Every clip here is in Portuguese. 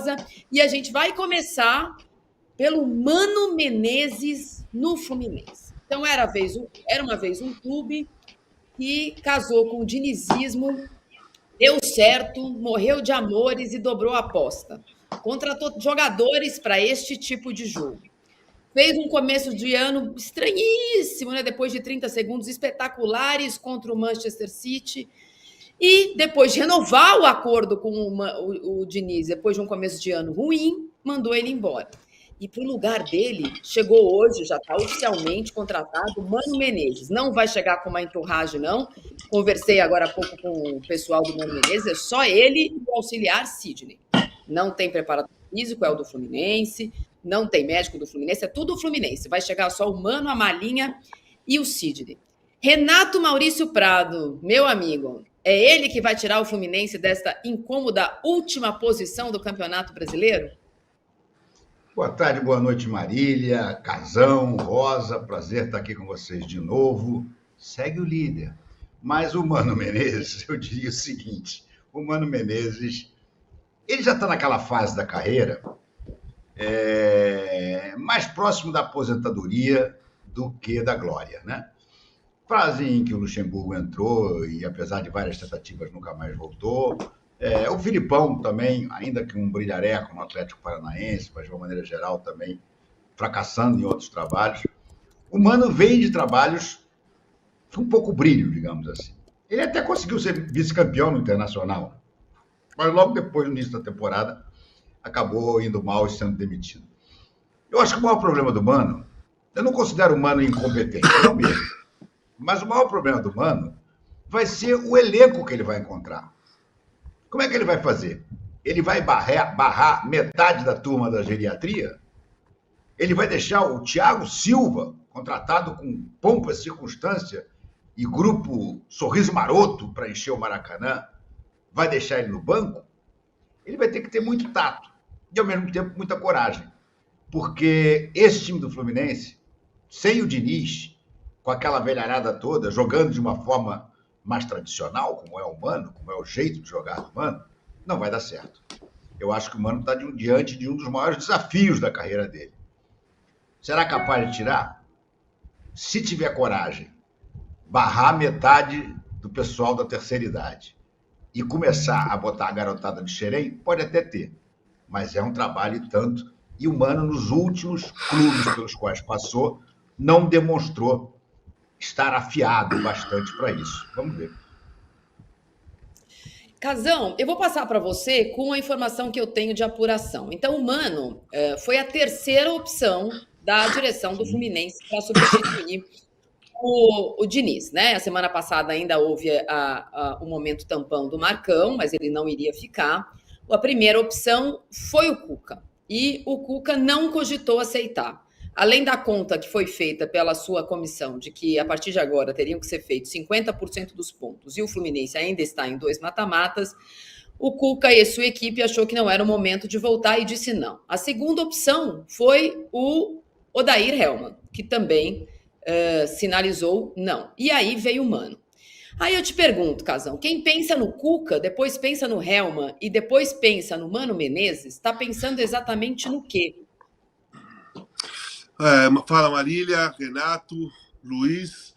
maravilhosa. E a gente vai começar pelo Mano Menezes no Fluminense. Então, era uma vez um clube que casou com o dinizismo, deu certo, morreu de amores e dobrou a aposta. Contratou jogadores para este tipo de jogo. Fez um começo de ano estranhíssimo, né? Depois de 30 segundos espetaculares contra o Manchester City. E depois de renovar o acordo com o Diniz, depois de um começo de ano ruim, mandou ele embora. E para o lugar dele, chegou hoje, já está oficialmente contratado, o Mano Menezes. Não vai chegar com uma enturragem, não. Conversei agora há pouco com o pessoal do Mano Menezes, é só ele e o auxiliar Sidney. Não tem preparador físico, é o do Fluminense. Não tem médico do Fluminense, é tudo o Fluminense. Vai chegar só o Mano, a Malinha e o Sidney. Renato Maurício Prado, meu amigo, é ele que vai tirar o Fluminense desta incômoda última posição do Campeonato Brasileiro? Boa tarde, boa noite, Marília, Casão, Rosa, prazer estar aqui com vocês de novo. Segue o líder. Mas o Mano Menezes, eu diria o seguinte, o Mano Menezes, ele já está naquela fase da carreira mais próximo da aposentadoria do que da glória, né? Fase em que o Luxemburgo entrou e, apesar de várias tentativas, nunca mais voltou. O Filipão também, ainda que um brilhareco no Atlético Paranaense, mas de uma maneira geral também fracassando em outros trabalhos. O Mano vem de trabalhos com pouco brilho, digamos assim. Ele até conseguiu ser vice-campeão no Internacional, mas logo depois, no início da temporada, acabou indo mal e sendo demitido. Eu acho que o maior problema do Mano, eu não considero o Mano incompetente, não mesmo, mas o maior problema do Mano vai ser o elenco que ele vai encontrar. Como é que ele vai fazer? Ele vai barrar metade da turma da geriatria? Ele vai deixar o Thiago Silva, contratado com pompa, circunstância e grupo Sorriso Maroto para encher o Maracanã, vai deixar ele no banco? Ele vai ter que ter muito tato e, ao mesmo tempo, muita coragem. Porque esse time do Fluminense, sem o Diniz, com aquela velharada toda, jogando de uma forma mais tradicional, como é o Mano, como é o jeito de jogar do Mano, não vai dar certo. Eu acho que o Mano está diante de um dos maiores desafios da carreira dele. Será capaz de tirar? Se tiver coragem, barrar metade do pessoal da terceira idade e começar a botar a garotada de Xerém, pode até ter, mas é um trabalho e tanto. E o Mano, nos últimos clubes pelos quais passou, não demonstrou estar afiado bastante para isso. Vamos ver. Casão, eu vou passar para você com a informação que eu tenho de apuração. Então, o Mano foi a terceira opção da direção do Fluminense para substituir o Diniz, né? A semana passada ainda houve o momento tampão do Marcão, mas ele não iria ficar. A primeira opção foi o Cuca, e o Cuca não cogitou aceitar. Além da conta que foi feita pela sua comissão de que, a partir de agora, teriam que ser feitos 50% dos pontos e o Fluminense ainda está em 2 mata-matas, o Cuca e sua equipe achou que não era o momento de voltar e disse não. A segunda opção foi o Odair Hellmann, que também sinalizou não. E aí veio o Mano. Aí eu te pergunto, Casão, quem pensa no Cuca, depois pensa no Hellmann e depois pensa no Mano Menezes, está pensando exatamente no quê? Fala, Marília, Renato, Luiz.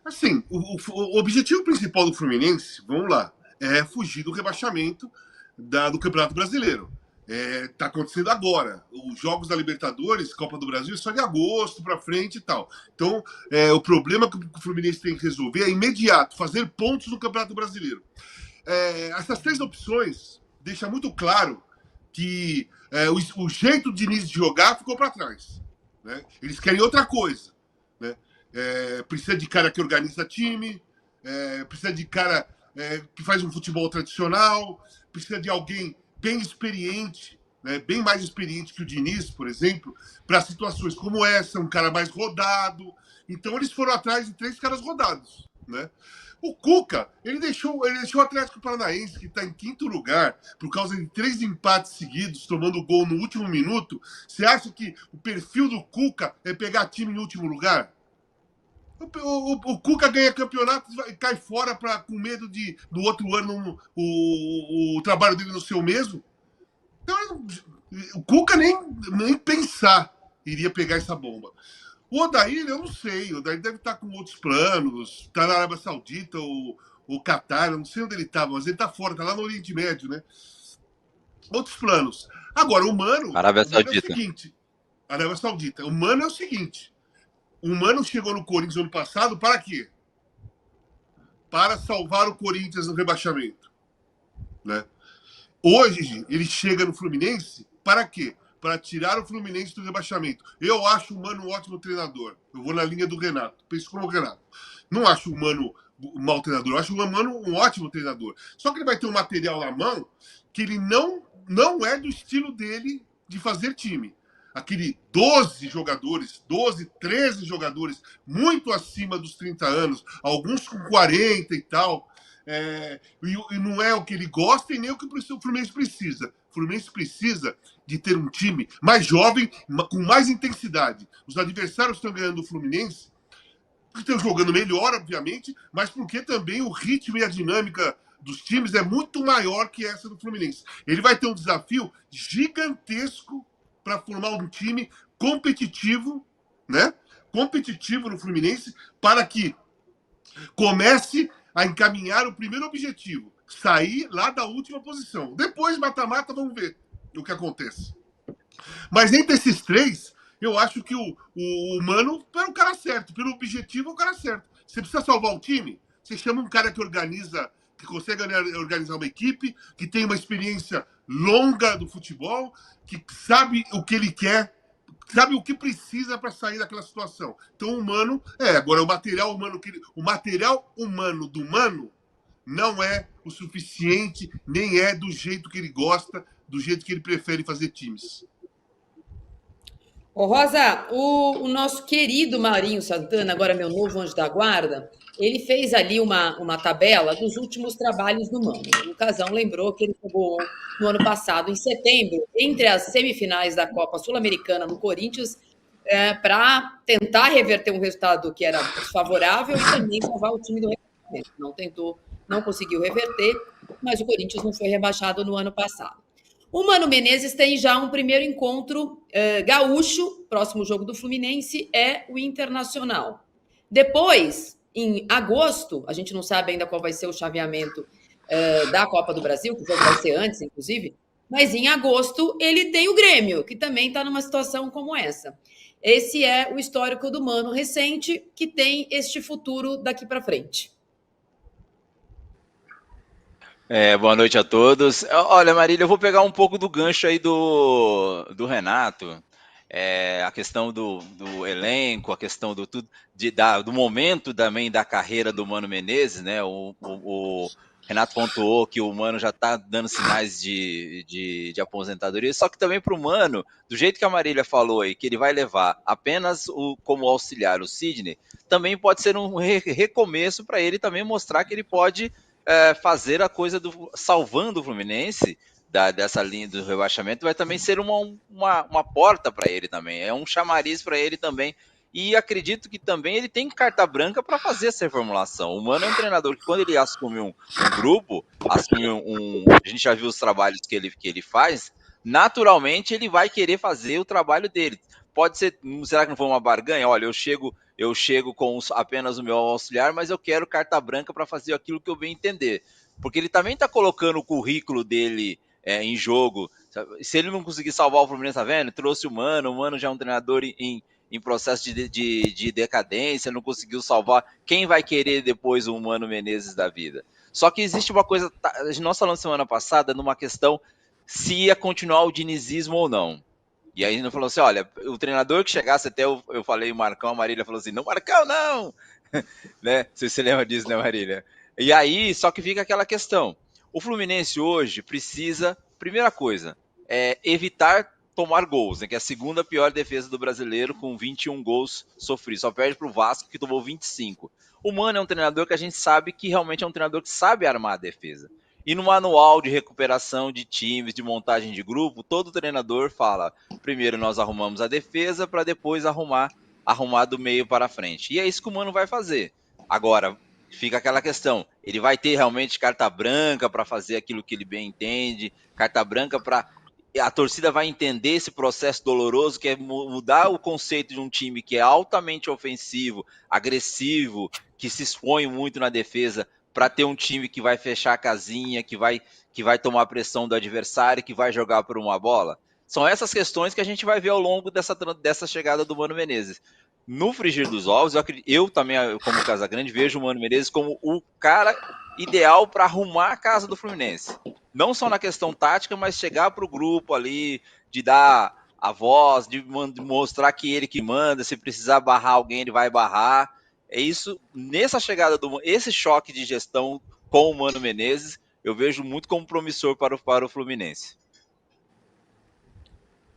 Assim, o objetivo principal do Fluminense, vamos lá, é fugir do rebaixamento do Campeonato Brasileiro. Tá acontecendo agora. Os jogos da Libertadores, Copa do Brasil, só de agosto para frente e tal. Então, o problema que o Fluminense tem que resolver é imediato, fazer pontos no Campeonato Brasileiro. Essas três opções deixam muito claro que o jeito de Diniz de jogar ficou para trás. Né? Eles querem outra coisa. Né? Precisa de cara que organiza time, precisa de cara que faz um futebol tradicional, precisa de alguém bem experiente, né? Bem mais experiente que o Diniz, por exemplo, para situações como essa, um cara mais rodado. Então eles foram atrás de três caras rodados. Né? O Cuca, ele deixou o Atlético Paranaense, que está em 5º lugar, por causa de 3 empates seguidos, tomando gol no último minuto. Você acha que o perfil do Cuca é pegar time no último lugar? O Cuca ganha campeonato e cai fora com medo de, no outro ano, o trabalho dele não ser o mesmo. Então, O Cuca nem pensar iria pegar essa bomba. O Odair, eu não sei. O Odair deve estar com outros planos. Está na Arábia Saudita ou Catar, eu não sei onde ele está, mas ele está fora, está lá no Oriente Médio, né? Outros planos. Agora, o Mano Arábia é o Saudita. seguinte. Arábia Saudita. O Mano é o seguinte. O Mano chegou no Corinthians ano passado para quê? Para salvar o Corinthians no rebaixamento, né? Hoje, ele chega no Fluminense para quê? Para tirar o Fluminense do rebaixamento. Eu acho o Mano um ótimo treinador. Eu vou na linha do Renato. Penso como o Renato. Não acho o Mano um mau treinador. Eu acho o Mano um ótimo treinador. Só que ele vai ter um material na mão que ele não é do estilo dele de fazer time. Aquele 12 jogadores, 12, 13 jogadores, muito acima dos 30 anos, alguns com 40 e tal. E não é o que ele gosta e nem o que o Fluminense precisa. O Fluminense precisa de ter um time mais jovem, com mais intensidade. Os adversários estão ganhando o Fluminense, estão jogando melhor, obviamente, mas porque também o ritmo e a dinâmica dos times é muito maior que essa do Fluminense. Ele vai ter um desafio gigantesco para formar um time competitivo, né? Competitivo no Fluminense, para que comece a encaminhar o primeiro objetivo, sair lá da última posição. Depois, mata-mata, vamos ver o que acontece. Mas entre esses três, eu acho que o Mano é o cara certo. Pelo objetivo, é o cara certo. Você precisa salvar o time, você chama um cara que organiza, que consegue organizar uma equipe, que tem uma experiência longa do futebol, que sabe o que ele quer, sabe o que precisa para sair daquela situação. Então, o Mano, agora o material humano do Mano não é o suficiente, nem é do jeito que ele gosta, do jeito que ele prefere fazer times. Ô, Rosa, o nosso querido Marinho Santana, agora meu novo anjo da guarda, ele fez ali uma tabela dos últimos trabalhos do Mano. O Casão lembrou que ele jogou no ano passado, em setembro, entre as semifinais da Copa Sul-Americana no Corinthians, para tentar reverter um resultado que era desfavorável e também salvar o time do rebaixamento. Não conseguiu reverter, mas o Corinthians não foi rebaixado no ano passado. O Mano Menezes tem já um primeiro encontro gaúcho, próximo jogo do Fluminense é o Internacional. Depois, em agosto, a gente não sabe ainda qual vai ser o chaveamento da Copa do Brasil, que o jogo vai ser antes, inclusive, mas em agosto ele tem o Grêmio, que também está numa situação como essa. Esse é o histórico do Mano recente, que tem este futuro daqui para frente. Boa noite a todos. Olha, Marília, eu vou pegar um pouco do gancho aí do Renato. A questão do elenco, a questão do momento também da carreira do Mano Menezes, né? O Renato pontuou que o Mano já está dando sinais de aposentadoria, só que também para o Mano, do jeito que a Marília falou aí, que ele vai levar apenas como auxiliar o Sidney, também pode ser um recomeço para ele também mostrar que ele pode fazer a coisa salvando o Fluminense dessa linha do rebaixamento, vai também ser uma porta para ele também, é um chamariz para ele também, e acredito que também ele tem carta branca para fazer essa reformulação. O Mano é um treinador que quando ele assume um grupo, a gente já viu os trabalhos que ele faz, naturalmente ele vai querer fazer o trabalho dele. Pode ser, será que não foi uma barganha? Olha, eu chego com apenas o meu auxiliar, mas eu quero carta branca para fazer aquilo que eu bem entender. Porque ele também está colocando o currículo dele em jogo. Se ele não conseguir salvar o Fluminense, tá vendo? Trouxe o Mano já é um treinador em processo de decadência, não conseguiu salvar. Quem vai querer depois o Mano Menezes da vida? Só que existe uma coisa, nós falamos semana passada numa questão se ia continuar o dinizismo ou não. E aí a gente falou assim, olha, o treinador que chegasse até, eu falei o Marcão, a Marília falou assim, não, Marcão, não! Né? Você lembra disso, né, Marília? E aí, só que fica aquela questão. O Fluminense hoje precisa, primeira coisa, evitar tomar gols, né, que é a segunda pior defesa do brasileiro, com 21 gols sofridos. Só perde para o Vasco, que tomou 25. O Mano é um treinador que a gente sabe que realmente é um treinador que sabe armar a defesa. E no manual de recuperação de times, de montagem de grupo, todo treinador fala, primeiro nós arrumamos a defesa para depois arrumar do meio para frente. E é isso que o Mano vai fazer. Agora, fica aquela questão, ele vai ter realmente carta branca para fazer aquilo que ele bem entende, carta branca para a torcida vai entender esse processo doloroso, que é mudar o conceito de um time que é altamente ofensivo, agressivo, que se expõe muito na defesa, para ter um time que vai fechar a casinha, que vai tomar a pressão do adversário, que vai jogar por uma bola? São essas questões que a gente vai ver ao longo dessa chegada do Mano Menezes. No frigir dos ovos, eu também, como Casagrande, vejo o Mano Menezes como o cara ideal para arrumar a casa do Fluminense. Não só na questão tática, mas chegar para o grupo ali, de dar a voz, de mostrar que ele que manda, se precisar barrar alguém, ele vai barrar. É isso, nessa chegada, esse choque de gestão com o Mano Menezes, eu vejo muito como promissor para o Fluminense.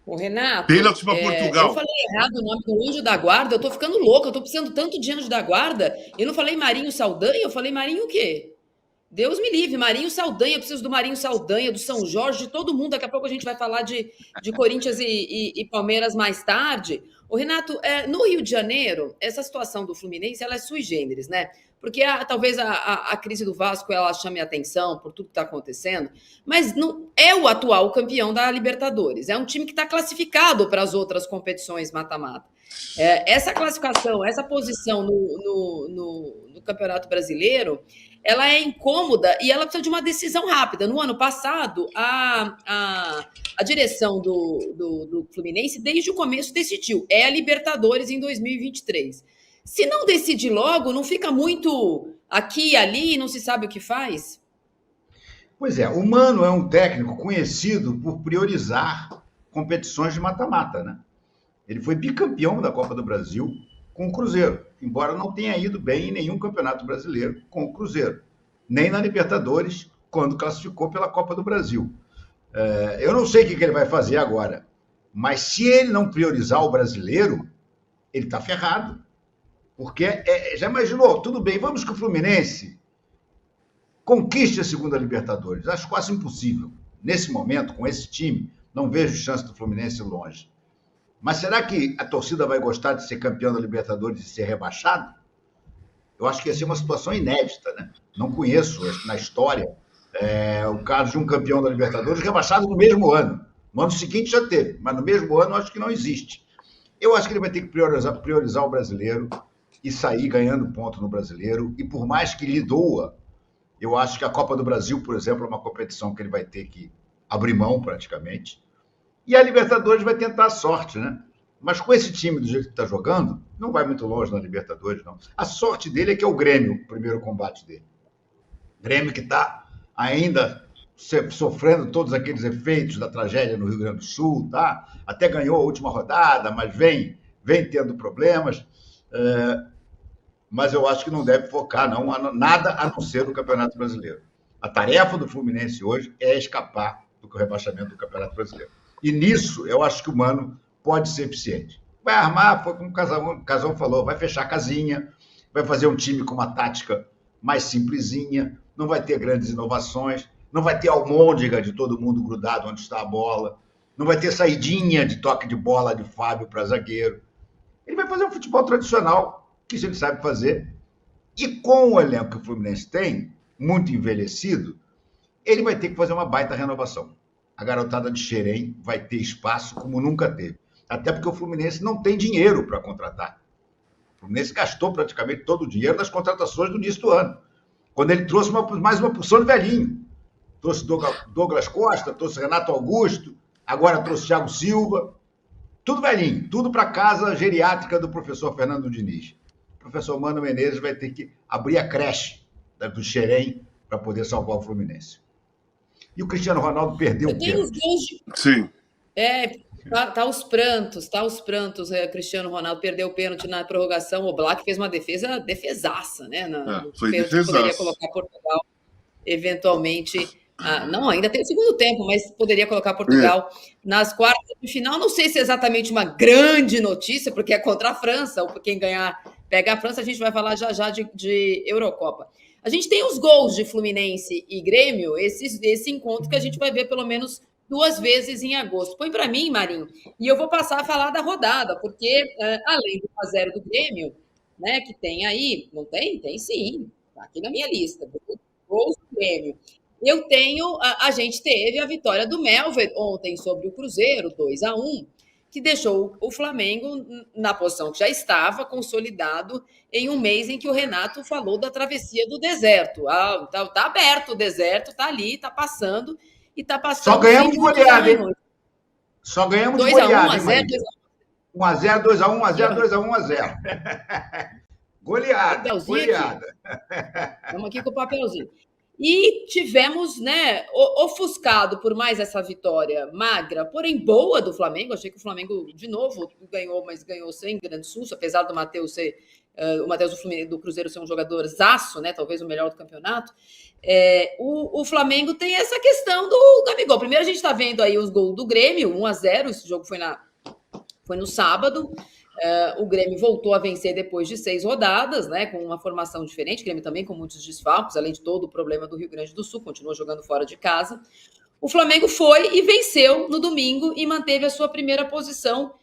O Renato, Pênalti para eu Portugal. falei errado o nome do anjo da guarda, eu tô ficando louca, eu tô precisando tanto de anjo da guarda. Eu não falei Marinho Saldanha, eu falei Marinho o quê? Deus me livre, Marinho Saldanha, eu preciso do Marinho Saldanha, do São Jorge, de todo mundo. Daqui a pouco a gente vai falar de Corinthians e Palmeiras mais tarde. O Renato, no Rio de Janeiro, essa situação do Fluminense, ela é sui generis, né? Porque talvez a crise do Vasco ela chame a atenção por tudo que está acontecendo, mas não é o atual campeão da Libertadores. É um time que está classificado para as outras competições mata-mata. Essa classificação, essa posição no Campeonato Brasileiro, ela é incômoda e ela precisa de uma decisão rápida. No ano passado, a direção do Fluminense, desde o começo, decidiu. É a Libertadores em 2023. Se não decide logo, não fica muito aqui e ali, não se sabe o que faz? Pois é, o Mano é um técnico conhecido por priorizar competições de mata-mata, né? Ele foi bicampeão da Copa do Brasil com o Cruzeiro, embora não tenha ido bem em nenhum campeonato brasileiro com o Cruzeiro, nem na Libertadores, quando classificou pela Copa do Brasil. Eu não sei o que ele vai fazer agora, mas se ele não priorizar o brasileiro, ele está ferrado. Porque, já imaginou, tudo bem, vamos que o Fluminense conquiste a segunda Libertadores. Acho quase impossível. Nesse momento, com esse time, não vejo chance do Fluminense longe. Mas será que a torcida vai gostar de ser campeão da Libertadores e ser rebaixado? Eu acho que ia ser uma situação inédita, né? Não conheço na história o caso de um campeão da Libertadores rebaixado no mesmo ano. No ano seguinte já teve, mas no mesmo ano eu acho que não existe. Eu acho que ele vai ter que priorizar o brasileiro e sair ganhando ponto no brasileiro. E por mais que lhe doa, eu acho que a Copa do Brasil, por exemplo, é uma competição que ele vai ter que abrir mão praticamente. E a Libertadores vai tentar a sorte, né? Mas com esse time do jeito que está jogando, não vai muito longe na Libertadores, não. A sorte dele é que é o Grêmio, o primeiro combate dele. Grêmio que está ainda sofrendo todos aqueles efeitos da tragédia no Rio Grande do Sul, tá? Até ganhou a última rodada, mas vem tendo problemas. Mas eu acho que não deve focar nada a não ser no Campeonato Brasileiro. A tarefa do Fluminense hoje é escapar do rebaixamento do Campeonato Brasileiro. E nisso, eu acho que o Mano pode ser eficiente. Vai armar, foi como o Casão falou, vai fechar a casinha, vai fazer um time com uma tática mais simplesinha, não vai ter grandes inovações, não vai ter almôndega de todo mundo grudado onde está a bola, não vai ter saidinha de toque de bola de Fábio para zagueiro. Ele vai fazer um futebol tradicional, que isso ele sabe fazer, e com o elenco que o Fluminense tem, muito envelhecido, ele vai ter que fazer uma baita renovação. A garotada de Xerém vai ter espaço como nunca teve. Até porque o Fluminense não tem dinheiro para contratar. O Fluminense gastou praticamente todo o dinheiro nas contratações do início do ano. Quando ele trouxe mais uma porção de velhinho. Trouxe Douglas Costa, trouxe Renato Augusto, agora trouxe Thiago Silva. Tudo velhinho, tudo para a casa geriátrica do professor Fernando Diniz. O professor Mano Menezes vai ter que abrir a creche do Xerém para poder salvar o Fluminense. E o Cristiano Ronaldo perdeu o pênalti. Sim. Tá os prantos. Cristiano Ronaldo perdeu o pênalti na prorrogação. O Black fez uma defesaça, né? Foi defesaça. Poderia colocar Portugal, eventualmente. Não, ainda tem o segundo tempo, mas poderia colocar Portugal nas quartas de final. Não sei se é exatamente uma grande notícia, porque é contra a França, ou quem ganhar pega a França. A gente vai falar já de Eurocopa. A gente tem os gols de Fluminense e Grêmio, esse encontro que a gente vai ver pelo menos 2 vezes em agosto. Põe para mim, Marinho, e eu vou passar a falar da rodada, porque além do 1-0 do Grêmio, né, que tem aí, não tem? Tem sim, tá aqui na minha lista, gols do Grêmio. A gente teve a vitória do Melver ontem sobre o Cruzeiro, 2-1, que deixou o Flamengo na posição que já estava, consolidado em um mês em que o Renato falou da travessia do deserto. Tá aberto o deserto, tá ali, tá passando, e tá passando. Só ganhamos de goleada, hein? Só ganhamos de goleada, 2-1, 1-0, 2-1, 1-0, 2-1, 1-0. Goleada. Estamos aqui com o papelzinho. E tivemos, né, ofuscado por mais essa vitória magra, porém boa do Flamengo. Achei que o Flamengo, de novo, ganhou, mas ganhou sem grande susto, apesar do Matheus ser o Matheus do Cruzeiro ser um jogador zaço, né, talvez o melhor do campeonato. O Flamengo tem essa questão do Gabigol. Primeiro a gente está vendo aí os gols do Grêmio, 1-0, esse jogo foi no sábado. O Grêmio voltou a vencer depois de 6 rodadas, né, com uma formação diferente. O Grêmio também com muitos desfalques, além de todo o problema do Rio Grande do Sul, continua jogando fora de casa. O Flamengo foi e venceu no domingo e manteve a sua primeira posição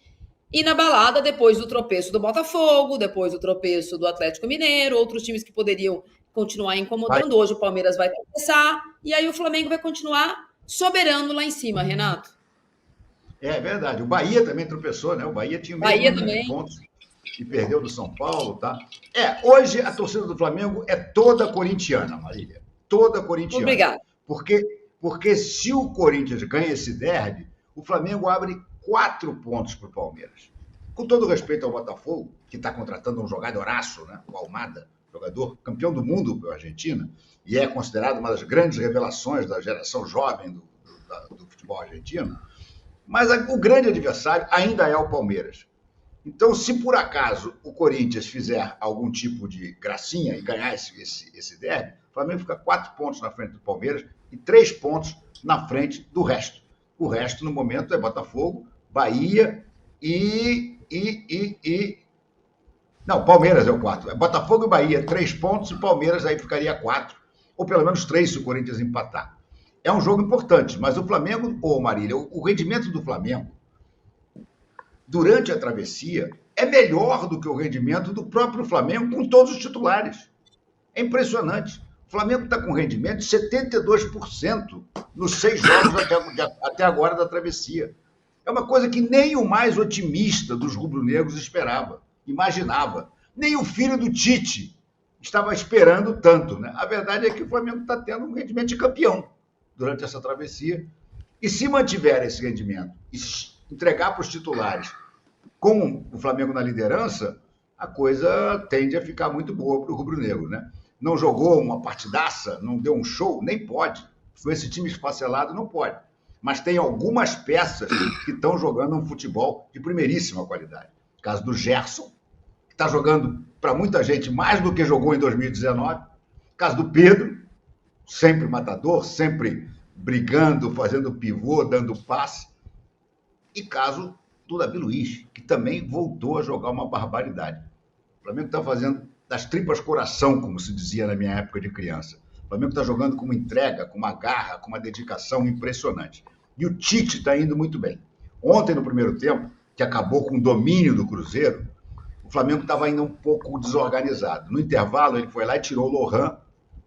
inabalada depois do tropeço do Botafogo, depois do tropeço do Atlético Mineiro, outros times que poderiam continuar incomodando. Hoje o Palmeiras vai tropeçar e aí o Flamengo vai continuar soberano lá em cima, Renato. É verdade. O Bahia também tropeçou, né? O Bahia tinha o mesmo número de pontos e perdeu do São Paulo, tá? Hoje a torcida do Flamengo é toda corintiana, Marília. Toda corintiana. Obrigada. Porque se o Corinthians ganha esse derby, o Flamengo abre 4 pontos para o Palmeiras. Com todo respeito ao Botafogo, que está contratando um jogadoraço, né? O Almada, jogador campeão do mundo pela Argentina, e é considerado uma das grandes revelações da geração jovem do futebol argentino. Mas o grande adversário ainda é o Palmeiras. Então, se por acaso o Corinthians fizer algum tipo de gracinha e ganhar esse derby, o Flamengo fica 4 pontos na frente do Palmeiras e 3 pontos na frente do resto. O resto, no momento, é Botafogo, Bahia Não, Palmeiras é o 4. É Botafogo e Bahia, 3 pontos, e Palmeiras aí ficaria 4. Ou pelo menos 3 se o Corinthians empatar. É um jogo importante, mas o Flamengo, Marília, o rendimento do Flamengo durante a travessia é melhor do que o rendimento do próprio Flamengo com todos os titulares. É impressionante. O Flamengo está com rendimento de 72% nos 6 jogos até agora da travessia. É uma coisa que nem o mais otimista dos rubro-negros imaginava. Nem o filho do Tite estava esperando tanto, né? A verdade é que o Flamengo está tendo um rendimento de campeão durante essa travessia, e se mantiver esse rendimento e entregar para os titulares com o Flamengo na liderança, a coisa tende a ficar muito boa para o rubro-negro, né? Não jogou uma partidaça, não deu um show, nem pode. Com esse time esfacelado, não pode. Mas tem algumas peças que estão jogando um futebol de primeiríssima qualidade. O caso do Gerson, que está jogando para muita gente mais do que jogou em 2019. O caso do Pedro, sempre matador, sempre brigando, fazendo pivô, dando passe. E caso do Davi Luiz, que também voltou a jogar uma barbaridade. O Flamengo está fazendo das tripas coração, como se dizia na minha época de criança. O Flamengo está jogando com uma entrega, com uma garra, com uma dedicação impressionante. E o Tite está indo muito bem. Ontem, no primeiro tempo, que acabou com o domínio do Cruzeiro, o Flamengo estava ainda um pouco desorganizado. No intervalo, ele foi lá e tirou o Lohan,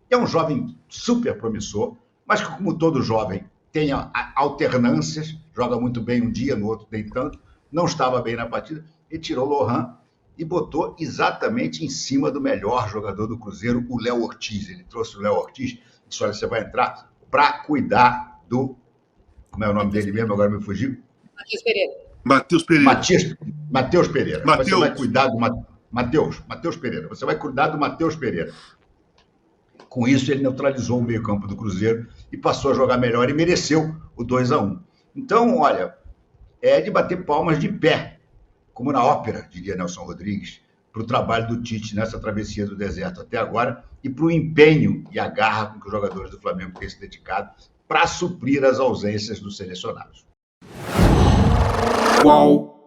que é um jovem super promissor, mas que, como todo jovem, tem alternâncias, joga muito bem um dia, no outro nem tanto, não estava bem na partida, e tirou o Lohan e botou exatamente em cima do melhor jogador do Cruzeiro, o Léo Ortiz. Ele trouxe o Léo Ortiz e disse, olha, você vai entrar para cuidar do... Como é o nome dele mesmo? Agora me fugiu. Matheus Pereira. Matheus Pereira. Você vai cuidar do Matheus Pereira. Você vai cuidar do Matheus Pereira. Com isso, ele neutralizou o meio-campo do Cruzeiro e passou a jogar melhor e mereceu o 2-1. Então, olha, é de bater palmas de pé, como na ópera, diria Nelson Rodrigues, para o trabalho do Tite nessa travessia do deserto até agora e para o empenho e a garra com que os jogadores do Flamengo têm se dedicado para suprir as ausências dos selecionados. Qual?